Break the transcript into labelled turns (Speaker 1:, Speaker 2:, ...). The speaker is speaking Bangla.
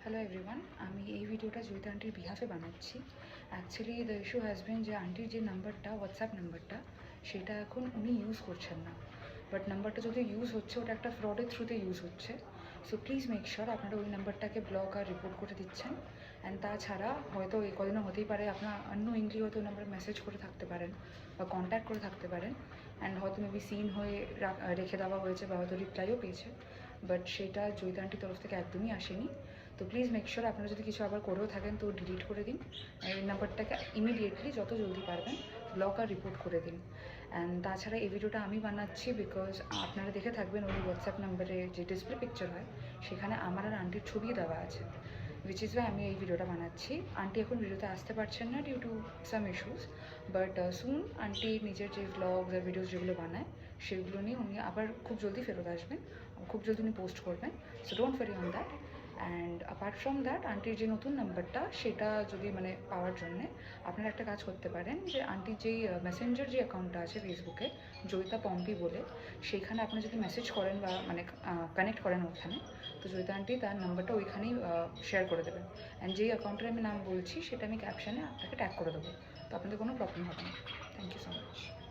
Speaker 1: হ্যালো এভরিওয়ান, আমি এই ভিডিওটা জয়িতা আন্টির বিহাফে বানাচ্ছি। Actually the issue has been যে আন্টির যে নাম্বারটা, হোয়াটসঅ্যাপ নাম্বারটা, সেটা এখন উনি ইউজ করছেন না। বাট নাম্বারটা যদি ইউজ হচ্ছে, ওটা একটা ফ্রডের থ্রুতে ইউজ হচ্ছে। সো প্লিজ মেক শিওর আপনারা ওই নাম্বারটাকে ব্লক আর রিপোর্ট করে দিচ্ছেন। অ্যান্ড তাছাড়া হয়তো এই কদিনও হতেই পারে আপনার আননোয়িংলি হয়তো ওই নাম্বারে মেসেজ করে থাকতে পারেন বা কন্ট্যাক্ট করে থাকতে পারেন। অ্যান্ড হয়তো মেবি সিন হয়ে রেখে দেওয়া হয়েছে বা হয়তো রিপ্লাইও পেয়েছে, বাট সেটা জয়িতা আন্টির তরফ থেকে একদমই আসেনি। তো প্লিজ মেক শিওর আপনারা যদি কিছু আবার করেও থাকেন তো ডিলিট করে দিন। এই নাম্বারটাকে ইমিডিয়েটলি যত জলদি পারবেন ব্লক আর রিপোর্ট করে দিন। অ্যান্ড তাছাড়া এই ভিডিওটা আমি বানাচ্ছি বিকজ আপনারা দেখে থাকবেন ওই হোয়াটসঅ্যাপ নাম্বারে যে ডিসপ্লে পিকচার হয় সেখানে আমার আর আন্টির ছবি দেওয়া আছে, উইচ ইজ ওয়াই আমি এই ভিডিওটা বানাচ্ছি। আন্টি এখন ভিডিওতে আসতে পারছেন না due to some issues, but soon aunty নিজের যে ভ্লগস আর ভিডিওস যেগুলো বানায় সেগুলো নিয়ে উনি আবার খুব জলদি ফেরত আসবেন, খুব জলদি উনি পোস্ট করবেন। So don't worry on that. And apart from that আন্টির যে নতুন নাম্বারটা সেটা যদি পাওয়ার জন্যে আপনারা একটা কাজ করতে পারেন, যে আন্টির যেই মেসেঞ্জার যে অ্যাকাউন্টটা আছে ফেসবুকে জয়িতা পম্পি বলে, সেইখানে আপনি যদি মেসেজ করেন বা কানেক্ট করেন ওখানে, তো জয়িতা আন্টি তার নাম্বারটা ওইখানেই শেয়ার করে দেবেন। অ্যান্ড যেই অ্যাকাউন্টের আমি নাম বলছি সেটা আমি ক্যাপশানে আপনাকে ট্যাগ করে দেবো, তো আপনাদের কোনো প্রবলেম হবে না। Thank you so much.